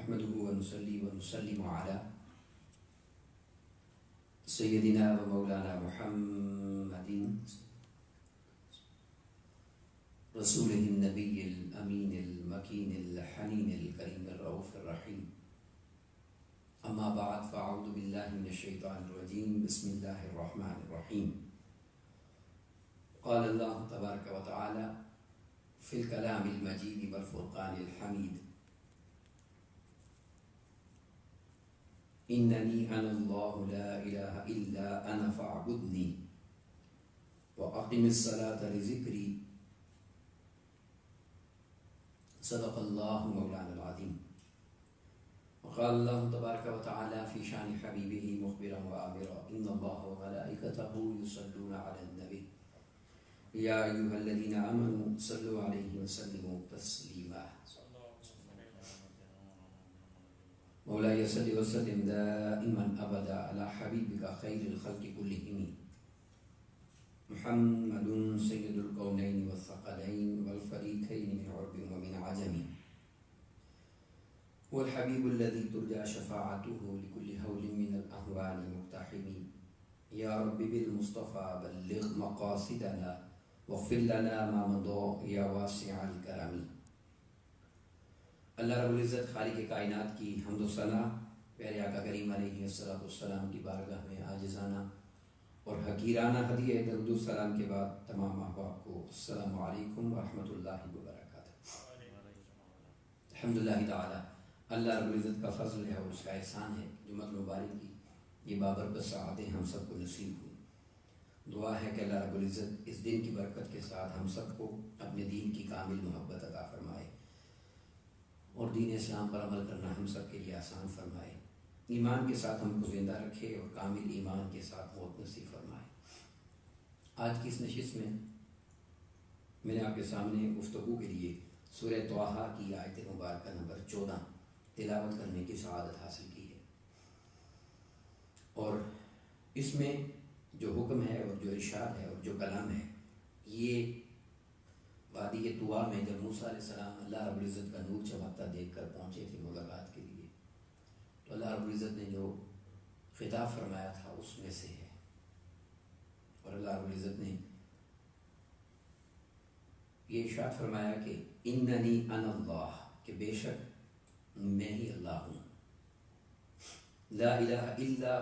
نحمده ونصلي ونسلم على سيدنا ومولانا محمد رسوله النبي الأمين المكين الحنين الكريم الرؤوف الرحيم. أما بعد، فأعوذ بالله من الشيطان الرجيم. بسم الله الرحمن الرحيم. قال الله تبارك وتعالى في الكلام المجيد والفرقان الحميد: إنني أنا الله لا إله إلا أنا فاعبدني وأقم الصلاة لذكري. صدق الله مولانا العظيم. وقال الله تبارك وتعالى في شان حبيبه مخبرا وآمرا: إن الله وملائكته يصلون على النبي يا أيها الذين آمنوا صلوا عليه وسلموا تسليما. مولاي صل وسلم دائما أبدا على حبيبك خير الخلق كلهم محمد سيد الكونين والثقلين والفريقين من عرب ومن عجم. هو الحبيب الذي ترجى شفاعته لكل هول من الأهوال مقتحم. يا رب بالمصطفى بلغ مقاصدنا واغفر لنا ما مضى يا واسع الكرم. اللہ رب العزت خالق کائنات کی حمد و ثنا پیارے آقا کریم علیہ السلام کی بارگاہ میں عاجزانہ اور حقیرانہ ہدیہ درود و سلام کے بعد تمام احباب کو السلام علیکم ورحمۃ اللہ وبرکاتہ۔ الحمدللہ تعالی، اللہ رب العزت کا فضل ہے اور اس کا احسان ہے جو جمعۃ مبارک کی یہ بابرکت سعادتیں ہم سب کو نصیب ہوئی۔ دعا ہے کہ اللہ رب العزت اس دن کی برکت کے ساتھ ہم سب کو اپنے دین کی کامل محبت عطا فرمائے اور دین اسلام پر عمل کرنا ہم سب کے لیے آسان فرمائے، ایمان کے ساتھ ہم کو زندہ رکھے اور کامل ایمان کے ساتھ موت نصیب فرمائے۔ آج کی اس نشست میں نے آپ کے سامنے گفتگو کے لیے سورہ طٰہٰ کی آیت مبارکہ نمبر 14 تلاوت کرنے کی سعادت حاصل کی ہے، اور اس میں جو حکم ہے اور جو ارشاد ہے اور جو کلام ہے، یہ وادی طویٰ میں جب موسیٰ علیہ السلام اللہ رب العزت کا نور چمکتا دیکھ کر پہنچے تھے ملاقات کے لیے، تو اللہ رب العزت نے جو خطاب فرمایا تھا اس میں سے ہے، اور اللہ رب العزت نے یہ ارشاد فرمایا کہ اننی انا اللہ، کہ بے شک میں ہی اللہ ہوں، لا الہ الا،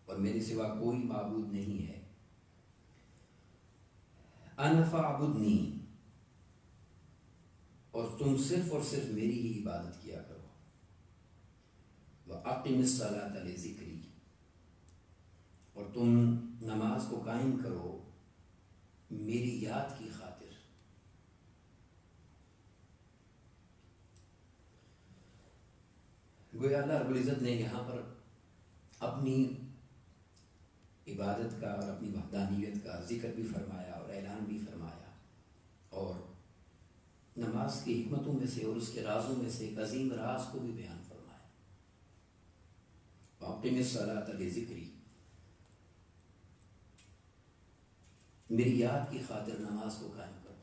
اور میرے سوا کوئی معبود نہیں ہے، انا فاعبدنی، اور تم صرف اور صرف میری ہی عبادت کیا کرو، وَأَقِمِ الصَّلَاةَ لِذِكْرِي، اور تم نماز کو قائم کرو میری یاد کی خاطر۔ گویا اللہ رب العزت نے یہاں پر اپنی عبادت کا اور اپنی وحدانیت کا ذکر بھی فرمایا اور اعلان بھی فرمایا، اور نماز کی حکمتوں میں سے اور اس کے رازوں میں سے ایک عظیم راز کو بھی بیان فرمایا۔ وَأَقِمِ الصَّلَاةَ لِذِكْرِي، میری یاد کی خاطر نماز کو قائم کرو۔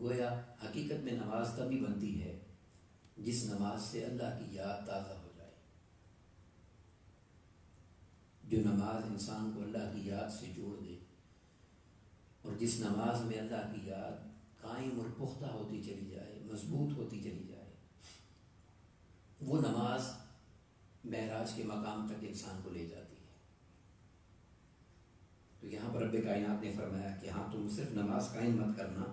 گویا حقیقت میں نماز تبھی بنتی ہے جس نماز سے اللہ کی یاد تازہ ہو جائے۔ جو نماز انسان کو اللہ کی یاد سے جوڑ دے، اور جس نماز میں اللہ کی یاد قائم اور پختہ ہوتی چلی جائے، مضبوط ہوتی چلی جائے، وہ نماز معراج کے مقام تک انسان کو لے جاتی ہے۔ تو یہاں پر رب کائنات نے فرمایا کہ ہاں، تم صرف نماز قائم مت کرنا،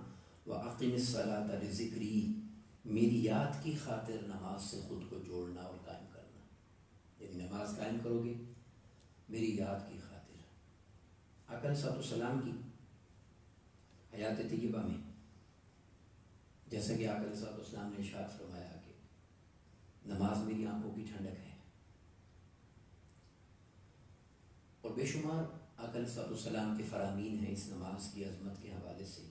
وَأَقِمِ الصَّلَاةَ لِذِكْرِي، میری یاد کی خاطر نماز سے خود کو جوڑنا اور قائم کرنا، یعنی نماز قائم کرو گے میری یاد کی خاطر۔ آقا علیہ السلام کی حیات طیبہ میں جیسا کہ آقا علیہ السلام نے ارشاد فرمایا کہ نماز میری آنکھوں کی ٹھنڈک ہے، اور بے شمار آقا علیہ السلام کے فرامین ہیں اس نماز کی عظمت کے حوالے سے،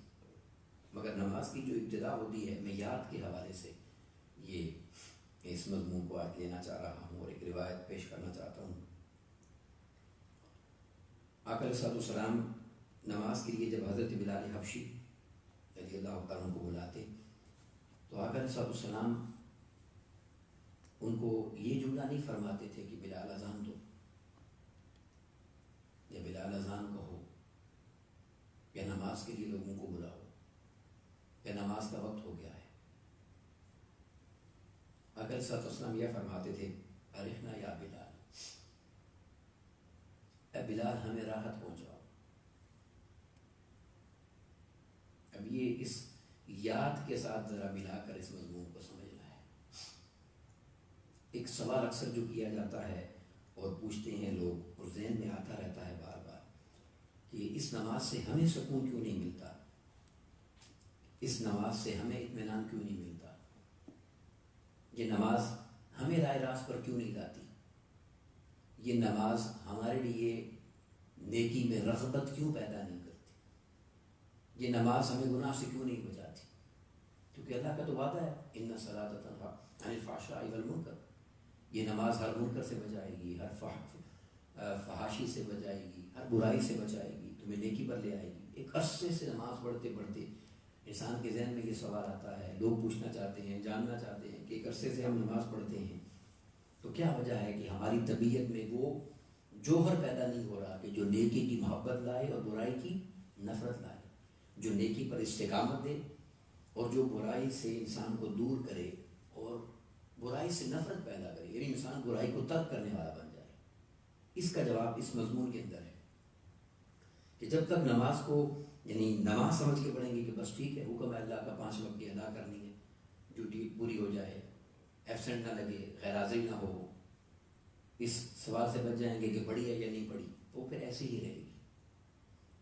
مگر نماز کی جو ابتدا ہوتی ہے میں یاد کے حوالے سے یہ اس مضمون کو آج لینا چاہ رہا ہوں اور ایک روایت پیش کرنا چاہتا ہوں۔ آقا علیہ السلام نماز کے لیے جب حضرت بلال حبشی رضی اللہ تعالیٰ عنہ کو بلاتے تو آقا علیہ السلام ان کو یہ جملہ نہیں فرماتے تھے کہ بلال اذان دو یا بلال اذان کہو یا نماز کے لیے لوگوں کو بلاؤ یا نماز کا وقت ہو گیا ہے. آقا علیہ السلام یہ فرماتے تھے ارحنا یا بلال، اے بلال ہمیں راحت پہنچاؤ. اب یہ اس یاد کے ساتھ ذرا ملا کر اس مضمون کو سمجھنا ہے. ایک سوال اکثر جو کیا جاتا ہے اور پوچھتے ہیں لوگ اور ذہن میں آتا رہتا ہے بار بار کہ اس نماز سے ہمیں سکون کیوں نہیں ملتا، اس نماز سے ہمیں اطمینان کیوں نہیں ملتا، یہ نماز ہمیں راہ راست پر کیوں نہیں لاتی، یہ نماز ہمارے لیے نیکی میں رغبت کیوں پیدا نہیں کرتی، یہ نماز ہمیں گناہ سے کیوں نہیں بچاتی. کیونکہ اللہ کا تو وعدہ ہے ان الصلاۃ تنہی عن الفحشاء والمنکر، یہ نماز ہر منکر سے بچائے گی، ہر فحاشی سے بچائے گی، ہر برائی سے بچائے گی، تمہیں نیکی پر لے آئے گی. ایک عرصے سے نماز پڑھتے پڑھتے انسان کے ذہن میں یہ سوال آتا ہے، لوگ پوچھنا چاہتے ہیں، جاننا چاہتے ہیں کہ ایک عرصے سے ہم نماز پڑھتے ہیں تو کیا وجہ ہے کہ ہماری طبیعت میں وہ جوہر پیدا نہیں ہو رہا کہ جو نیکی کی محبت لائے اور برائی کی نفرت لائے، جو نیکی پر استقامت دے اور جو برائی سے انسان کو دور کرے اور برائی سے نفرت پیدا کرے، یعنی انسان برائی کو ترک کرنے والا بن جائے. اس کا جواب اس مضمون کے اندر ہے کہ جب تک نماز کو یعنی نماز سمجھ کے پڑھیں گے کہ بس ٹھیک ہے حکم ہے اللہ کا 5 وقت کی ادا کرنی ہے، ڈیوٹی پوری ہو جائے، ایبسنٹ نہ لگے، غیر حاضری نہ ہو، اس سوال سے بچ جائیں گے کہ پڑھی ہے یا نہیں پڑھی، وہ پھر ایسے ہی رہے گی.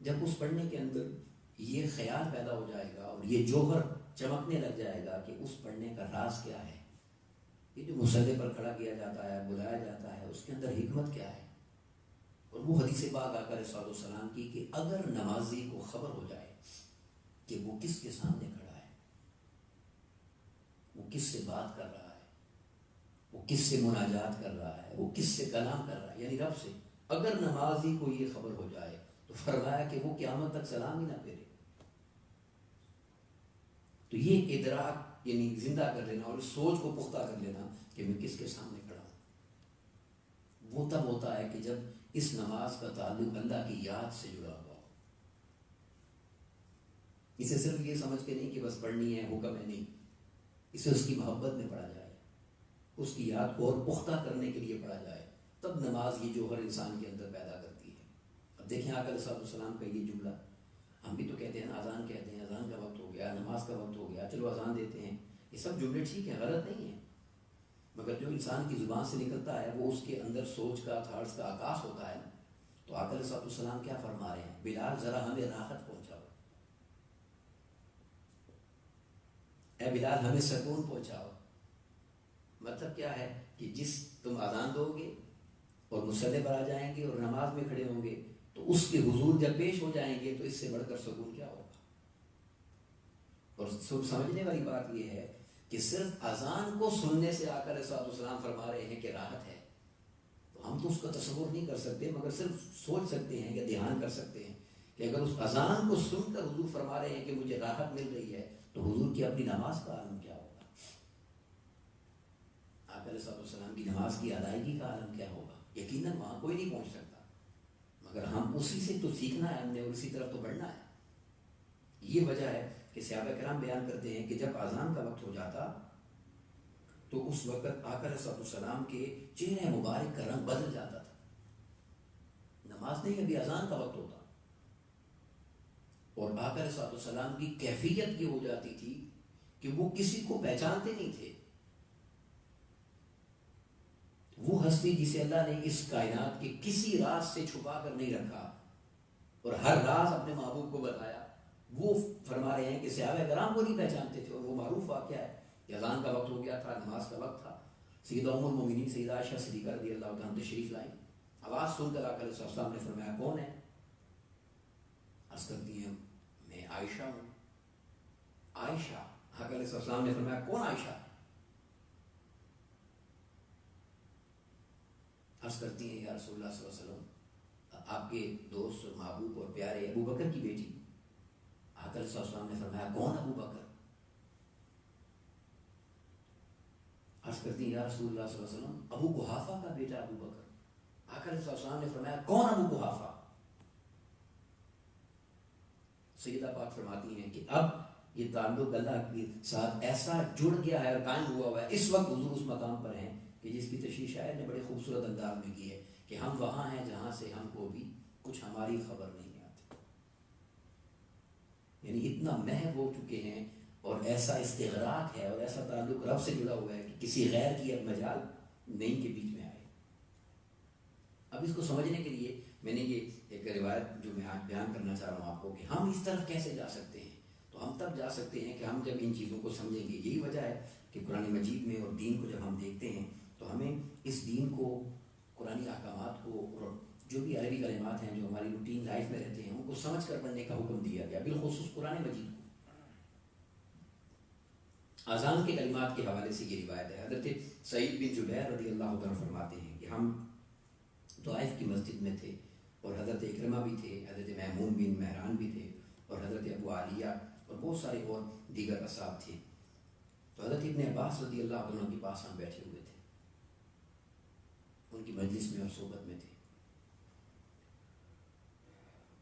جب اس پڑھنے کے اندر یہ خیال پیدا ہو جائے گا اور یہ جوہر چمکنے لگ جائے گا کہ اس پڑھنے کا راز کیا ہے، یہ جو مصلی پر کھڑا کیا جاتا ہے، بلایا جاتا ہے، اس کے اندر حکمت کیا ہے. اور وہ حدیث پاک آقا علیہ السلام کی کہ اگر نمازی کو خبر ہو جائے کہ وہ کس کے سامنے کھڑا ہے، وہ کس سے بات کر رہا ہے، وہ کس سے مناجات کر رہا ہے، وہ کس سے کلام کر رہا ہے، یعنی رب سے، اگر نمازی کو یہ خبر ہو جائے تو فرمایا کہ وہ قیامت تک سلام ہی نہ پھیرے. تو یہ ادراک یعنی زندہ کر لینا اور سوچ کو پختہ کر لینا کہ میں کس کے سامنے کھڑا ہوں، وہ تب ہوتا ہے کہ جب اس نماز کا تعلق اللہ کی یاد سے جڑا ہوا ہو. اسے صرف یہ سمجھ کے نہیں کہ بس پڑھنی ہے، حکم ہے، نہیں، اسے اس کی محبت میں پڑھا جائے، اس کی یاد کو اور پختہ کرنے کے لیے پڑھا جائے، تب نماز یہ جوہر انسان کے اندر پیدا کرتی ہے. اب دیکھیں آقا علیہ السلام کا یہ جملہ، ہم بھی تو کہتے ہیں نا، اذان کہتے ہیں، اذان کا وقت ہو گیا، نماز کا وقت ہو گیا، چلو اذان دیتے ہیں، یہ سب جملے ٹھیک ہیں، غلط نہیں ہیں، مگر جو انسان کی زبان سے نکلتا ہے وہ اس کے اندر سوچ کا، تھاٹس کا عکاس ہوتا ہے نا. تو آقا علیہ السلام کیا فرما رہے ہیں، بلال ذرا ہمیں راحت پہنچاؤ، اے بلال ہمیں سکون پہنچاؤ. مطلب کیا ہے کہ جس تم اذان دو گے اور مصلی پر آ جائیں گے اور نماز میں کھڑے ہوں گے تو اس کے حضور جب پیش ہو جائیں گے تو اس سے بڑھ کر سکون کیا ہوگا. اور سمجھنے والی بات یہ ہے کہ صرف اذان کو سننے سے آقا علیہ السلام فرما رہے ہیں کہ راحت ہے، تو ہم تو اس کا تصور نہیں کر سکتے، مگر صرف سوچ سکتے ہیں یا دھیان کر سکتے ہیں کہ اگر اس اذان کو سن کر حضور فرما رہے ہیں کہ مجھے راحت مل رہی ہے تو حضور کی اپنی نماز کا عالم کیا ہوگا، آقا علیہ السلام کی نماز کی ادائیگی کا عالم کیا ہوگا. یقیناً وہاں کوئی نہیں پہنچ سکتا، مگر ہم اسی سے تو سیکھنا ہے ہم نے اور اسی طرف تو بڑھنا ہے. یہ وجہ ہے کہ صحابہ کرام بیان کرتے ہیں کہ جب اذان کا وقت ہو جاتا تو اس وقت آقا علیہ السلام کے چہرے مبارک کا رنگ بدل جاتا تھا. نماز نہیں، ابھی اذان کا وقت ہوتا اور آقا علیہ السلام کی کیفیت یہ ہو جاتی تھی کہ وہ کسی کو پہچانتے نہیں تھے. وہ ہستی جسے اللہ نے اس کائنات کے کسی راز سے چھپا کر نہیں رکھا اور ہر راز اپنے محبوب کو بتایا، وہ فرما رہے ہیں کہ صحابہ کرام کو نہیں پہچانتے تھے. اور وہ معروف واقعہ ہے کہ اذان کا وقت ہو گیا تھا، نماز کا وقت تھا، سیدہ ام المؤمنین سیدہ عائشہ صدیقہ رضی اللہ عنہا تشریف لائیں. آواز سن کر آقا علیہ السلام نے فرمایا کون ہے؟ عرض کرتی ہیں میں عائشہ ہوں. عائشہ. آقا علیہ السلام نے فرمایا کون عائشہ؟ عرض کرتی ہیں یا رسول اللہ صلی اللہ علیہ وسلم آپ کے دوست اور محبوب اور پیارے ابو بکر کی بیٹی. آقا علیہ السلام نے فرمایا کون ابو بکر؟ عرض کرتی ہیں یا رسول اللہ صلی اللہ علیہ وسلم ابو قحافہ کا بیٹا ابو بکر. آقا علیہ السلام نے فرمایا کون ابو قحافہ؟ سیدہ پاک فرماتی ہیں کہ اب یہ تعلق اللہ کے ساتھ ایسا جڑ گیا ہے اور قائم ہوا ہوا ہے. اس وقت حضور اس مقام پر ہیں کہ جس کی تشریح شاعر نے بڑے خوبصورت انداز میں کی ہے کہ ہم وہاں ہیں جہاں سے ہم کو بھی کچھ ہماری خبر نہیں آتی. یعنی اتنا محو ہو چکے ہیں اور ایسا استغراق ہے اور ایسا تعلق رب سے جڑا ہوا ہے کہ کسی غیر کی اب مجال نہیں کے بیچ میں آئے. اب اس کو سمجھنے کے لیے میں نے یہ ایک روایت جو میں آج بیان کرنا چاہ رہا ہوں آپ کو کہ ہم اس طرف کیسے جا سکتے ہیں. تو ہم تب جا سکتے ہیں کہ ہم جب ان چیزوں کو سمجھیں گے. یہی وجہ ہے کہ قرآن مجید میں اور دین کو جب ہم دیکھتے ہیں تو ہمیں اس دین کو، قرآنی احکامات کو اور جو بھی عربی کلمات ہیں جو ہماری روٹین لائف میں رہتے ہیں ان کو سمجھ کر پڑھنے کا حکم دیا گیا، بالخصوص قرآن مجید کو. اذان کے کلمات کے حوالے سے یہ روایت ہے. حضرت سعید بن جبیر رضی اللہ عنہ فرماتے ہیں کہ ہم طائف کی مسجد میں تھے اور حضرت اکرمہ بھی تھے، حضرت میمون بن مہران بھی تھے اور حضرت ابو عالیہ اور بہت سارے اور دیگر اصحاب تھے. تو حضرت ابن عباس رضی اللہ عنہ کے پاس ہم بیٹھے ہوئے تھے، ان کی مجلس میں اور صحبت میں تھے،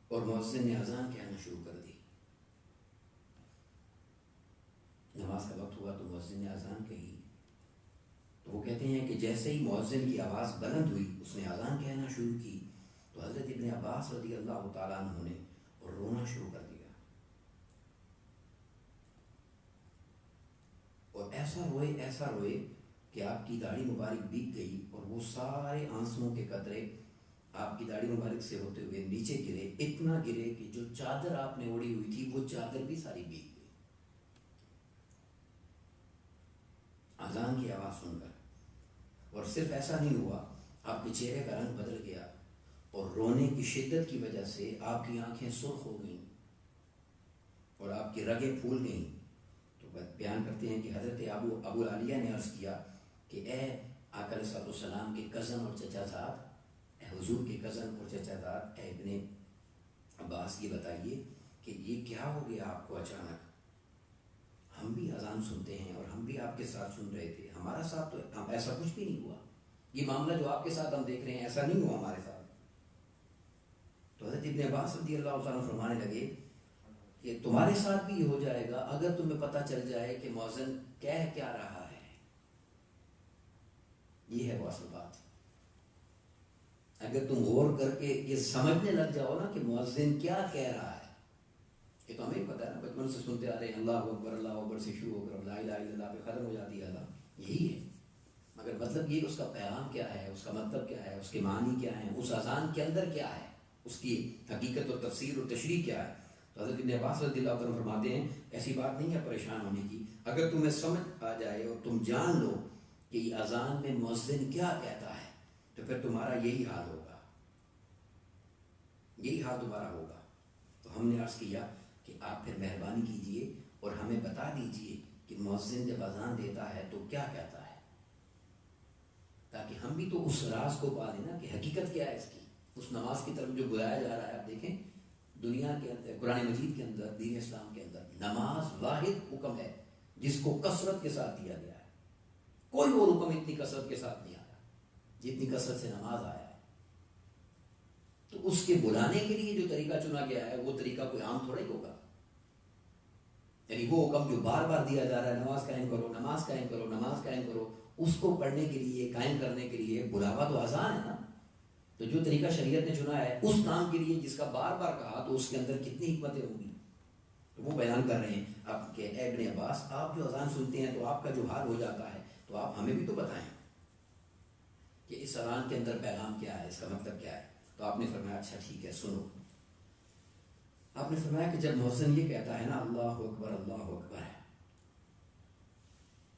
اور مؤذن نے اذان کہنا شروع کر دی. نماز کا وقت ہوا تو مؤذن نے اذان کہی. تو وہ کہتے ہیں کہ جیسے ہی مؤذن کی آواز بلند ہوئی اس نے اذان کہنا شروع کی تو حضرت ابن عباس رضی اللہ تعالیٰ عنہ نے رونا شروع کر دیا اور ایسا روئے کہ آپ کی داڑھی مبارک بھیگ گئی اور وہ سارے آنسوؤں کے قطرے آپ کی داڑھی مبارک سے ہوتے ہوئے نیچے گرے. اتنا گرے کہ جو چادر آپ نے اوڑھی ہوئی تھی وہ چادر بھی ساری بھیگ گئی اذان کی آواز سن کر. اور صرف ایسا نہیں ہوا، آپ کے چہرے کا رنگ بدل گیا اور رونے کی شدت کی وجہ سے آپ کی آنکھیں سرخ ہو گئیں اور آپ کی رگیں پھول گئیں. تو بیان کرتے ہیں کہ حضرت ابو عالیہ نے عرض کیا کہ اے آقا علیہ السلام کے کزن اور چچا زاد، اے حضور کے کزن اور چچا زاد، اے ابن عباس یہ بتائیے کہ یہ کیا ہو گیا آپ کو اچانک؟ ہم بھی اذان سنتے ہیں اور ہم بھی آپ کے ساتھ سن رہے تھے، ہمارا ساتھ تو ایسا کچھ بھی نہیں ہوا. یہ معاملہ جو آپ کے ساتھ ہم دیکھ رہے ہیں ایسا نہیں ہوا ہمارے ساتھ. تو حضرت ابن عباس رضی اللہ عنہ فرمانے لگے کہ تمہارے ساتھ بھی یہ ہو جائے گا اگر تمہیں پتہ چل جائے کہ مؤذن کہہ کیا رہا ہے. یہ ہے وہ اصل بات. اگر تم غور کر کے یہ سمجھنے لگ جاؤ نا کہ مؤذن کیا کہہ رہا ہے. یہ تو ہمیں پتہ ہے نا، بچپن سے سنتے آ رہے ہیں اللہ اکبر سے شروع ہو کر لا الہ الا اللہ پہ ختم ہو جاتی ہے اللہ، یہی ہے. مگر مطلب یہ اس کا پیغام کیا ہے، اس کا مطلب کیا ہے، اس کے معنی کیا ہے، اس اذان کے اندر کیا ہے، اس کی حقیقت اور تفسیر اور تشریح کیا ہے. تو حضرت ابن عباس رضی اللہ عنہ فرماتے ہیں ایسی بات نہیں ہے پریشان ہونے کی. اگر تمہیں سمجھ آ جائے اور تم جان لو کہ یہ اذان میں مؤذن کیا کہتا ہے تو پھر تمہارا یہی حال ہوگا، یہی حال تمہارا ہوگا. تو ہم نے عرض کیا کہ آپ پھر مہربانی کیجئے اور ہمیں بتا دیجئے کہ مؤذن جب اذان دیتا ہے تو کیا کہتا ہے، تاکہ ہم بھی تو اس راز کو پا لیں نا کہ حقیقت کیا ہے اس کی. اس نماز کی طرف جو بلایا جا رہا ہے، آپ دیکھیں دنیا کے اندر، قرآن مجید کے اندر، دین اسلام کے اندر نماز واحد حکم ہے جس کو کثرت کے ساتھ دیا گیا ہے. کوئی اور حکم اتنی کثرت کے ساتھ نہیں آیا جتنی کثرت سے نماز آیا ہے. تو اس کے بلانے کے لیے جو طریقہ چنا گیا ہے وہ طریقہ کوئی عام تھوڑا ہی ہوگا. یعنی وہ حکم جو بار بار دیا جا رہا ہے نماز قائم کرو، نماز قائم کرو، نماز قائم کرو، اس کو پڑھنے کے لیے، قائم کرنے کے لیے بلاوا تو آسان ہے نا. تو جو طریقہ شریعت نے چنا ہے اس کام کے لیے جس کا بار بار کہا تو اس کے اندر کتنی حکمتیں ہوں گی. تو وہ بیان کر رہے ہیں آپ کہ اے ابن عباس، آپ جو اذان سنتے ہیں تو آپ کا جو حال ہو جاتا ہے تو آپ ہمیں بھی تو بتائیں کہ اس اذان کے اندر پیغام کیا ہے، اس کا مطلب کیا ہے. تو آپ نے فرمایا اچھا ٹھیک ہے سنو. آپ نے فرمایا کہ جب مؤذن یہ کہتا ہے نا اللہ اکبر اللہ اکبر ہے،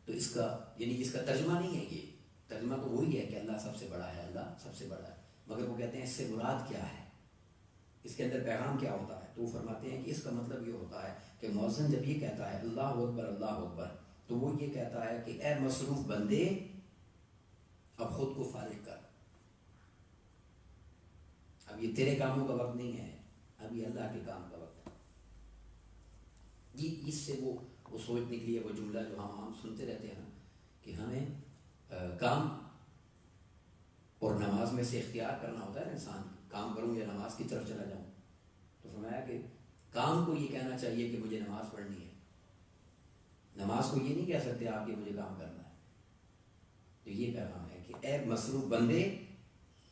تو اس کا یعنی اس کا ترجمہ نہیں ہے، یہ ترجمہ تو وہی ہے کہ اللہ سب سے بڑا ہے، اللہ سب سے بڑا ہے. مگر وہ کہتے ہیں اس سے مراد کیا ہے، اس کے اندر پیغام کیا ہوتا ہے. تو وہ فرماتے ہیں کہ اس کا مطلب یہ ہوتا ہے کہ مؤذن جب یہ کہتا ہے اللہ اکبر تو وہ یہ کہتا ہے کہ اے مصروف بندے اب خود کو فارغ کر، اب یہ تیرے کاموں کا وقت نہیں ہے، اب یہ اللہ کے کام کا وقت ہے. اس سے وہ سوچنے کے لیے وہ جملہ جو ہم عام سنتے رہتے ہیں نا کہ ہمیں کام اور نماز میں سے اختیار کرنا ہوتا ہے نا انسان، کام کروں یا نماز کی طرف چلا جاؤں. تو فرمایا کہ کام کو یہ کہنا چاہیے کہ مجھے نماز پڑھنی ہے، نماز کو یہ نہیں کہہ سکتے آپ کہ مجھے کام کرنا ہے. تو یہ پیغام ہے کہ اے مصروف بندے،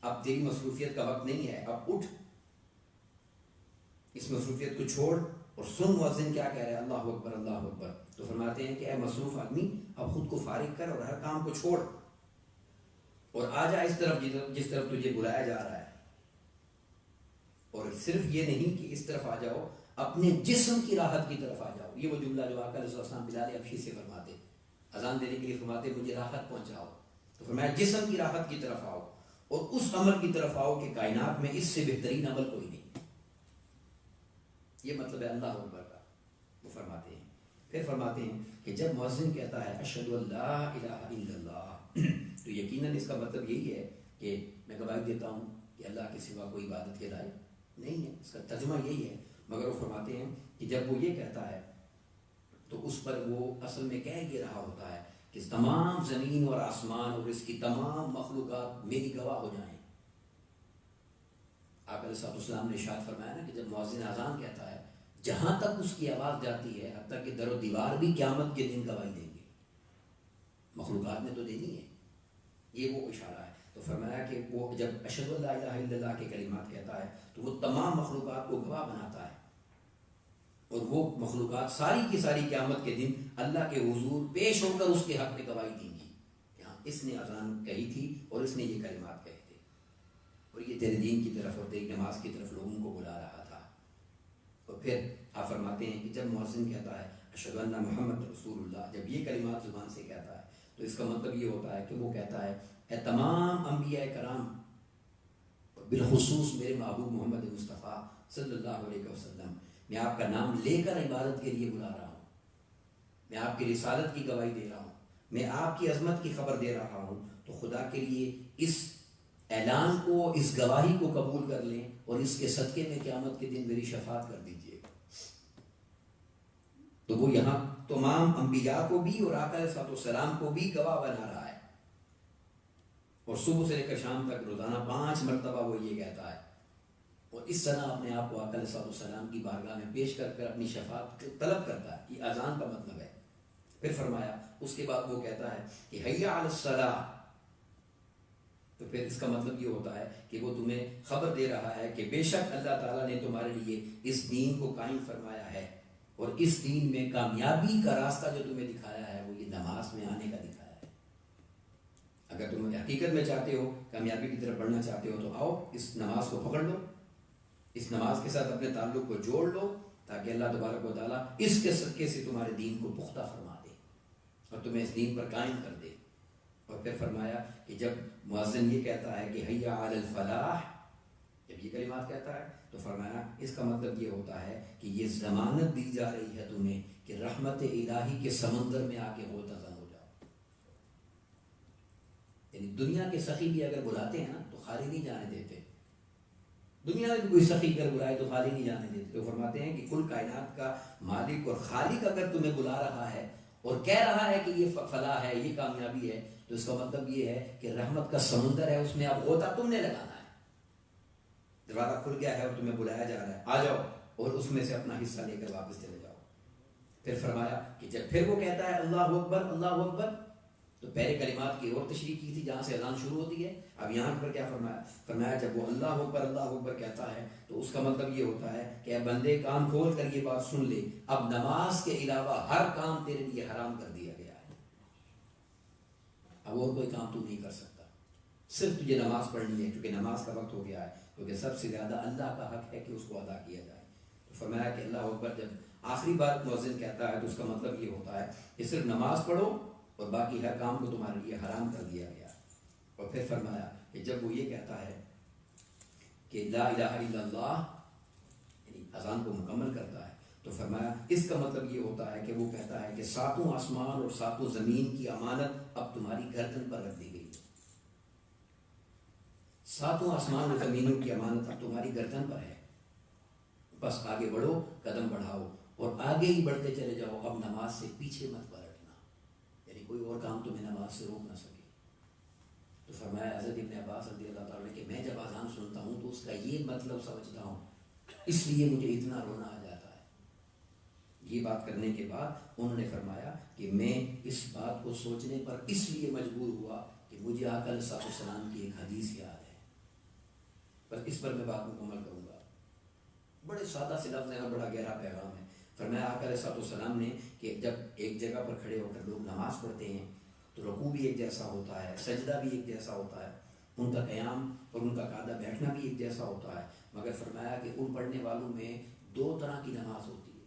اب تیری مصروفیت کا وقت نہیں ہے، اب اٹھ، اس مصروفیت کو چھوڑ اور سن مؤذن کیا کہہ رہا ہے، اللہ اکبر اللہ اکبر. تو فرماتے ہیں کہ اے مصروف آدمی، اب خود کو فارغ کر اور ہر کام کو چھوڑ اور آ جا اس طرف جس طرف تجھے بلایا جا رہا ہے. اور صرف یہ نہیں کہ اس طرف آ جاؤ، اپنے جسم کی راحت کی طرف آ جاؤ. یہ وہ جملہ جو آقا علیہ السلام بلال حبشی سے فرماتے، اذان دینے کے لیے فرماتے مجھے راحت پہنچاؤ. تو فرمایا جسم کی راحت کی طرف آؤ اور اس عمل کی طرف آؤ کہ کائنات میں اس سے بہترین عمل کوئی نہیں. یہ مطلب ہے اللہ اکبر کا. وہ فرماتے ہیں، پھر فرماتے ہیں کہ جب مؤذن کہتا ہے اشہد ان لا الہ الا اللہ، تو یقیناً اس کا مطلب یہی ہے کہ میں گواہی دیتا ہوں کہ اللہ کے سوا کوئی عبادت کے لائق نہیں ہے. اس کا ترجمہ یہی ہے. مگر وہ فرماتے ہیں کہ جب وہ یہ کہتا ہے تو اس پر وہ اصل میں کہہ یہ رہا ہوتا ہے کہ تمام زمین اور آسمان اور اس کی تمام مخلوقات میری گواہ ہو جائیں. آپ علیہ السلام نے ارشاد فرمایا نا کہ جب مؤذن اذان کہتا ہے جہاں تک اس کی آواز جاتی ہے حتیٰ کہ در و دیوار بھی قیامت کے دن گواہی دیں گے. مخلوقات نے تو دینی ہے. یہ وہ اشارہ ہے. تو فرمایا کہ وہ جب اشہد ان لا الہ الا اللہ کے کلمات کہتا ہے تو وہ تمام مخلوقات کو گواہ بناتا ہے اور وہ مخلوقات ساری کی ساری قیامت کے دن اللہ کے حضور پیش ہو کر اس کے حق میں گواہی دیں گی کہ ہاں اس نے اذان کہی تھی اور اس نے یہ کلمات کہے تھے اور یہ تیرے دین کی طرف اور تیری نماز کی طرف لوگوں کو بلا رہا تھا. اور پھر آپ فرماتے ہیں کہ جب مؤذن کہتا ہے اشہد ان محمد رسول اللہ، جب یہ کلمات زبان سے کہتا ہے تو اس کا مطلب یہ ہوتا ہے کہ وہ کہتا ہے اے تمام انبیاء کرام، بالخصوص میرے محبوب محمد مصطفیٰ صلی اللہ علیہ وسلم، میں آپ کا نام لے کر عبادت کے لیے بلا رہا ہوں، میں آپ کی رسالت کی گواہی دے رہا ہوں، میں آپ کی عظمت کی خبر دے رہا ہوں. تو خدا کے لیے اس اعلان کو، اس گواہی کو قبول کر لیں اور اس کے صدقے میں قیامت کے دن میری شفاعت کر دیجیے. تو وہ یہاں تمام انبیاء کو بھی اور آقا علیہ السلام کو بھی گواہ بنا رہا ہے. اور صبح سے لے کر شام تک روزانہ 5 مرتبہ وہ یہ کہتا ہے اور اس طرح اپنے آپ کو آقا علیہ السلام کی بارگاہ میں پیش کر کر اپنی شفاعت طلب کرتا ہے. یہ اذان کا مطلب ہے. پھر فرمایا اس کے بعد وہ کہتا ہے کہ حیا علی الصلاۃ. تو پھر اس کا مطلب یہ ہوتا ہے کہ وہ تمہیں خبر دے رہا ہے کہ بے شک اللہ تعالیٰ نے تمہارے لیے اس دین کو قائم فرمایا ہے اور اس دین میں کامیابی کا راستہ جو تمہیں دکھایا ہے وہ یہ نماز میں آنے کا دکھایا ہے. اگر تم حقیقت میں چاہتے ہو کامیابی کی طرف بڑھنا چاہتے ہو تو آؤ اس نماز کو پکڑ لو، اس نماز کے ساتھ اپنے تعلق کو جوڑ لو تاکہ اللہ تبارک و تعالیٰ اس کے صدقے سے تمہارے دین کو پختہ فرما دے اور تمہیں اس دین پر قائم کر دے. اور پھر فرمایا کہ جب مؤذن یہ کہتا ہے کہ حیا علی الفلاح، جب یہ کلمات کہتا ہے تو فرمایا اس کا مطلب یہ ہوتا ہے کہ یہ ضمانت دی جا رہی ہے تمہیں کہ رحمت الہی کے سمندر میں آ کے غوطہ ہو جاؤ. یعنی دنیا کے سخی بھی اگر بلاتے ہیں نا تو خالی نہیں جانے دیتے. دنیا میں کوئی سخی اگر بلائے تو خالی نہیں جانے دیتے. تو فرماتے ہیں کہ کل کائنات کا مالک اور خالق اگر تمہیں بلا رہا ہے اور کہہ رہا ہے کہ یہ فلاح ہے، یہ کامیابی ہے، تو اس کا مطلب یہ ہے کہ رحمت کا سمندر ہے، اس میں اب غوطہ تم نے لگانا ہے. دروازہ کھل گیا ہے اور تمہیں بلایا جا رہا ہے، آ جاؤ اور اس میں سے اپنا حصہ لے کر واپس چلے جاؤ. پھر فرمایا کہ جب پھر وہ کہتا ہے اللہ اکبر اللہ اکبر، تو پہلے کلمات کی اور تشریح کی تھی جہاں سے اذان شروع ہوتی ہے. اب یہاں پر کیا فرمایا؟ فرمایا جب وہ اللہ اکبر کہتا ہے تو اس کا مطلب یہ ہوتا ہے کہ اے بندے کان کھول کر یہ بات سن لے، اب نماز کے علاوہ ہر کام تیرے لیے حرام کر دیا گیا ہے. اب اور کوئی کام تو نہیں کر سکتا، صرف تجھے نماز پڑھنی ہے کیونکہ نماز کا وقت ہو گیا ہے، کیونکہ سب سے زیادہ اللہ کا حق ہے کہ اس کو ادا کیا جائے. تو فرمایا کہ اللہ اکبر جب آخری بار مؤذن کہتا ہے تو اس کا مطلب یہ ہوتا ہے کہ صرف نماز پڑھو اور باقی ہر کام کو تمہارے لیے حرام کر دیا گیا. اور پھر فرمایا کہ جب وہ یہ کہتا ہے کہ لا الہ الا اللہ، یعنی اذان کو مکمل کرتا ہے، تو فرمایا اس کا مطلب یہ ہوتا ہے کہ وہ کہتا ہے کہ 7 آسمان اور 7 زمین کی امانت اب تمہاری گردن پر رکھ دی گئی ہے. 7 آسمان اور زمینوں کی امانت اب تمہاری گردن پر ہے، بس آگے بڑھو، قدم بڑھاؤ اور آگے ہی بڑھتے چلے جاؤ. اب نماز سے پیچھے مت پلٹنا، یعنی کوئی اور کام تمہیں نماز سے روک نہ سکے. تو فرمایا حضرت ابن عباس رضی اللہ تعالیٰ کہ میں جب اذان سنتا ہوں تو اس کا یہ مطلب سمجھتا ہوں، اس لیے مجھے اتنا رونا آ جاتا ہے۔ یہ بات کرنے کے بعد انہوں نے فرمایا کہ میں اس بات کو سوچنے پر اس لیے مجبور ہوا کہ مجھے آقا علیہ السلام کی ایک حدیث یاد ہے، بس اس پر میں بات مکمل کروں گا۔ بڑے سادہ سے لفظ ہیں اور بڑا گہرا پیغام ہے۔ فرمایا آقا علیہ السلام نے کہ جب ایک جگہ پر کھڑے ہو کر لوگ نماز پڑھتے ہیں تو رکوع بھی ایک جیسا ہوتا ہے، سجدہ بھی ایک جیسا ہوتا ہے، ان کا قیام اور ان کا قاعدہ بیٹھنا بھی ایک جیسا ہوتا ہے، مگر فرمایا کہ ان پڑھنے والوں میں دو طرح کی نماز ہوتی ہے،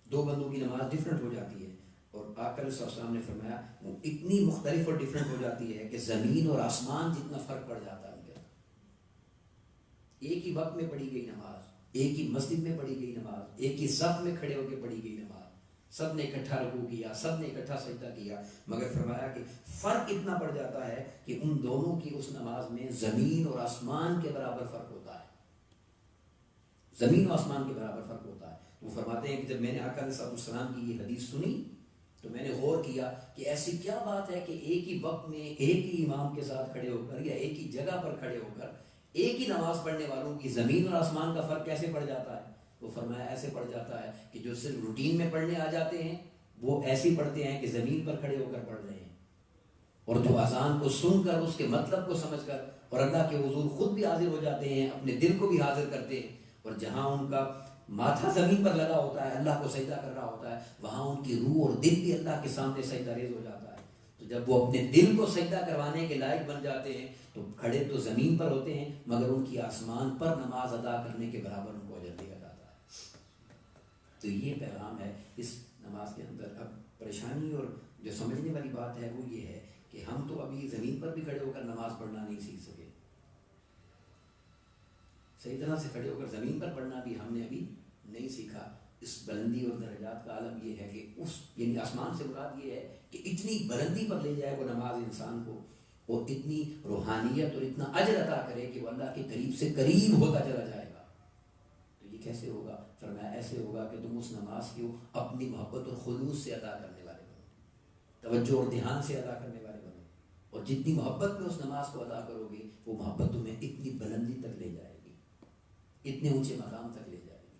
دو بندوں کی نماز ڈفرینٹ ہو جاتی ہے۔ اور آقا علیہ السلام نے فرمایا وہ اتنی مختلف اور ڈفرینٹ ہو جاتی ہے کہ زمین اور آسمان جتنا فرق پڑ جاتا ہے ان کے اندر۔ ایک ہی وقت میں پڑھی گئی نماز، ایک ہی مسجد میں پڑھی گئی نماز، ایک ہی صف میں کھڑے ہو کے پڑھی گئی نماز، سب نے اکٹھا رکوع کیا، سب نے اکٹھا سجدہ کیا، مگر فرمایا کہ فرق اتنا پڑ جاتا ہے کہ ان دونوں کی اس نماز میں زمین اور آسمان کے برابر فرق ہوتا ہے، زمین و آسمان کے برابر فرق ہوتا ہے۔ وہ فرماتے ہیں کہ جب میں نے آقا علیہ السلام کی یہ حدیث سنی تو میں نے غور کیا کہ ایسی کیا بات ہے کہ ایک ہی وقت میں ایک ہی امام کے ساتھ کھڑے ہو کر یا ایک ہی جگہ پر کھڑے ہو کر ایک ہی نماز پڑھنے والوں کی زمین اور آسمان کا فرق کیسے پڑ جاتا ہے؟ وہ فرمایا ایسے پڑ جاتا ہے کہ جو صرف روٹین میں پڑھنے آ جاتے ہیں وہ ایسے پڑھتے ہیں کہ زمین پر کھڑے ہو کر پڑھ رہے ہیں، اور جو اذان کو سن کر اس کے مطلب کو سمجھ کر اور اللہ کے حضور خود بھی حاضر ہو جاتے ہیں، اپنے دل کو بھی حاضر کرتے ہیں، اور جہاں ان کا ماتھا زمین پر لگا ہوتا ہے، اللہ کو سجدہ کر رہا ہوتا ہے، وہاں ان کی روح اور دل بھی اللہ کے سامنے سجدہ ریز ہو جاتا ہے۔ تو جب وہ اپنے دل کو سجدہ کروانے کے لائق بن جاتے ہیں تو کھڑے تو زمین پر ہوتے ہیں مگر ان کی آسمان پر نماز ادا کرنے کے برابر ان کو اجر دیا جاتا ہے۔ تو یہ پیغام ہے اس نماز کے اندر۔ اب پریشانی اور جو سمجھنے والی بات ہے وہ یہ ہے کہ ہم تو ابھی زمین پر بھی کھڑے ہو کر نماز پڑھنا نہیں سیکھ سکے، صحیح طرح سے کھڑے ہو کر زمین پر پڑھنا بھی ہم نے ابھی نہیں سیکھا۔ اس بلندی اور درجات کا عالم یہ ہے کہ اس یعنی آسمان سے مراد یہ ہے کہ اتنی بلندی پر لے جائے وہ نماز انسان کو، اور اتنی روحانیت اور اتنا اجر عطا کرے کہ وہ اللہ کے قریب سے قریب ہوتا چلا جائے گا۔ تو یہ کیسے ہوگا؟ فرمایا ایسے ہوگا کہ تم اس نماز کو اپنی محبت اور خلوص سے ادا کرنے والے بنو، توجہ اور دھیان سے ادا کرنے والے بنو، اور جتنی محبت میں اس نماز کو ادا کرو گے وہ محبت تمہیں اتنی بلندی تک لے جائے گی، اتنے اونچے مقام تک لے جائے گی۔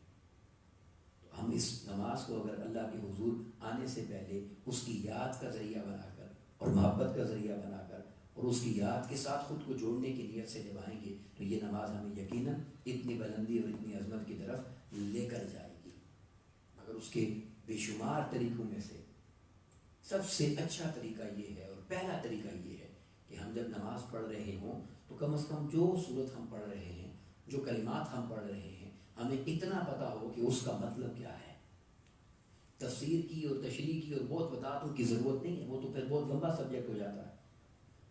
تو ہم اس نماز کو اگر اللہ کے حضور آنے سے پہلے اس کی یاد کا ذریعہ بنا کر اور محبت کا ذریعہ بنا کر اور اس کی یاد کے ساتھ خود کو جوڑنے کی نیت سے جب آئیں گے تو یہ نماز ہمیں یقیناً اتنی بلندی اور اتنی عظمت کی طرف لے کر جائے گی۔ مگر اس کے بے شمار طریقوں میں سے سب سے اچھا طریقہ یہ ہے اور پہلا طریقہ یہ ہے کہ ہم جب نماز پڑھ رہے ہوں تو کم از کم جو صورت ہم پڑھ رہے ہیں، جو کلمات ہم پڑھ رہے ہیں، ہمیں اتنا پتہ ہو کہ اس کا مطلب کیا ہے۔ تفسیر کی اور تشریح کی اور بہت وضاحتوں کی ضرورت نہیں ہے، وہ تو پھر بہت لمبا سبجیکٹ ہو جاتا ہے۔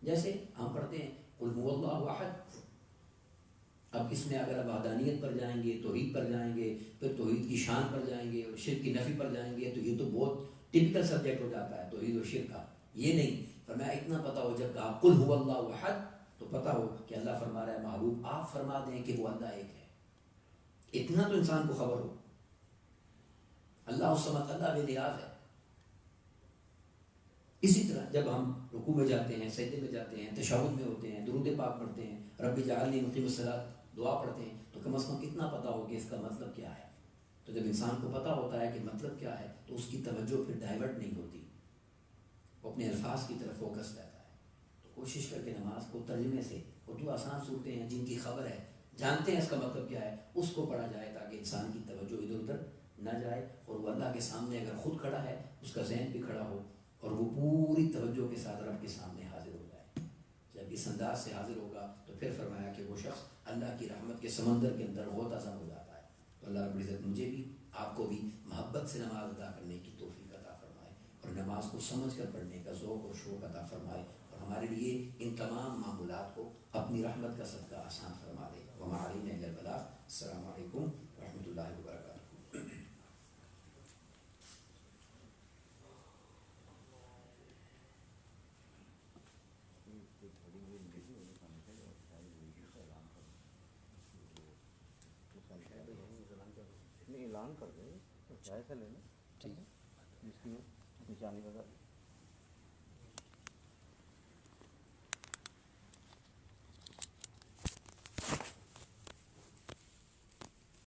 جیسے ہم پڑھتے ہیں قل هو اللہ احد، اب اس میں اگر اب وحدانیت پر جائیں گے، توحید پر جائیں گے، پھر توحید کی شان پر جائیں گے اور شرک کی نفی پر جائیں گے تو یہ تو بہت ٹپیکل سبجیکٹ ہو جاتا ہے توحید اور شرک کا۔ یہ نہیں، فرمایا اتنا پتہ ہو جب کہا قل هو اللہ احد تو پتہ ہو کہ اللہ فرما رہا ہے محبوب آپ فرما دیں کہ وہ اللہ ایک ہے، اتنا تو انسان کو خبر ہو۔ اللہ الصمد، اللہ بے نیاز ہے۔ اسی طرح جب ہم رکوع میں جاتے ہیں، سجدے میں جاتے ہیں، تشہد میں ہوتے ہیں، درود پاک پڑھتے ہیں، رب اجعلنی مقیم الصلاۃ دعا پڑھتے ہیں تو کم از کم اتنا پتہ ہو کہ اس کا مطلب کیا ہے۔ تو جب انسان کو پتہ ہوتا ہے کہ مطلب کیا ہے تو اس کی توجہ پھر ڈائیورٹ نہیں ہوتی، وہ اپنے الفاظ کی طرف فوکس رہتا ہے۔ تو کوشش کر کے نماز کو ترجمے سے، اردو آسان صورتیں ہیں جن کی خبر ہے، جانتے ہیں اس کا مطلب کیا ہے، اس کو پڑھا جائے تاکہ انسان کی توجہ ادھر ادھر نہ جائے، اور وہ اللہ کے سامنے اگر خود کھڑا ہے اس کا ذہن بھی کھڑا ہو اور وہ پوری توجہ کے ساتھ رب کے سامنے حاضر ہو جائے۔ جب اس انداز سے حاضر ہوگا تو پھر فرمایا کہ وہ شخص اللہ کی رحمت کے سمندر کے اندر غوطہ ہو جاتا ہے۔ تو اللہ رب العزت مجھے بھی آپ کو بھی محبت سے نماز ادا کرنے کی توفیق عطا فرمائے اور نماز کو سمجھ کر پڑھنے کا ذوق اور شوق عطا فرمائے، اور ہمارے لیے ان تمام معمولات کو اپنی رحمت کا صدقہ آسان فرما دے۔ وما علینا الا البلاغ۔ السلام علیکم ورحمۃ اللہ وبرکاتہ۔ اعلان کر دیں، چائے سے لینا ٹھیک ہے، جس کی نشانی وغیرہ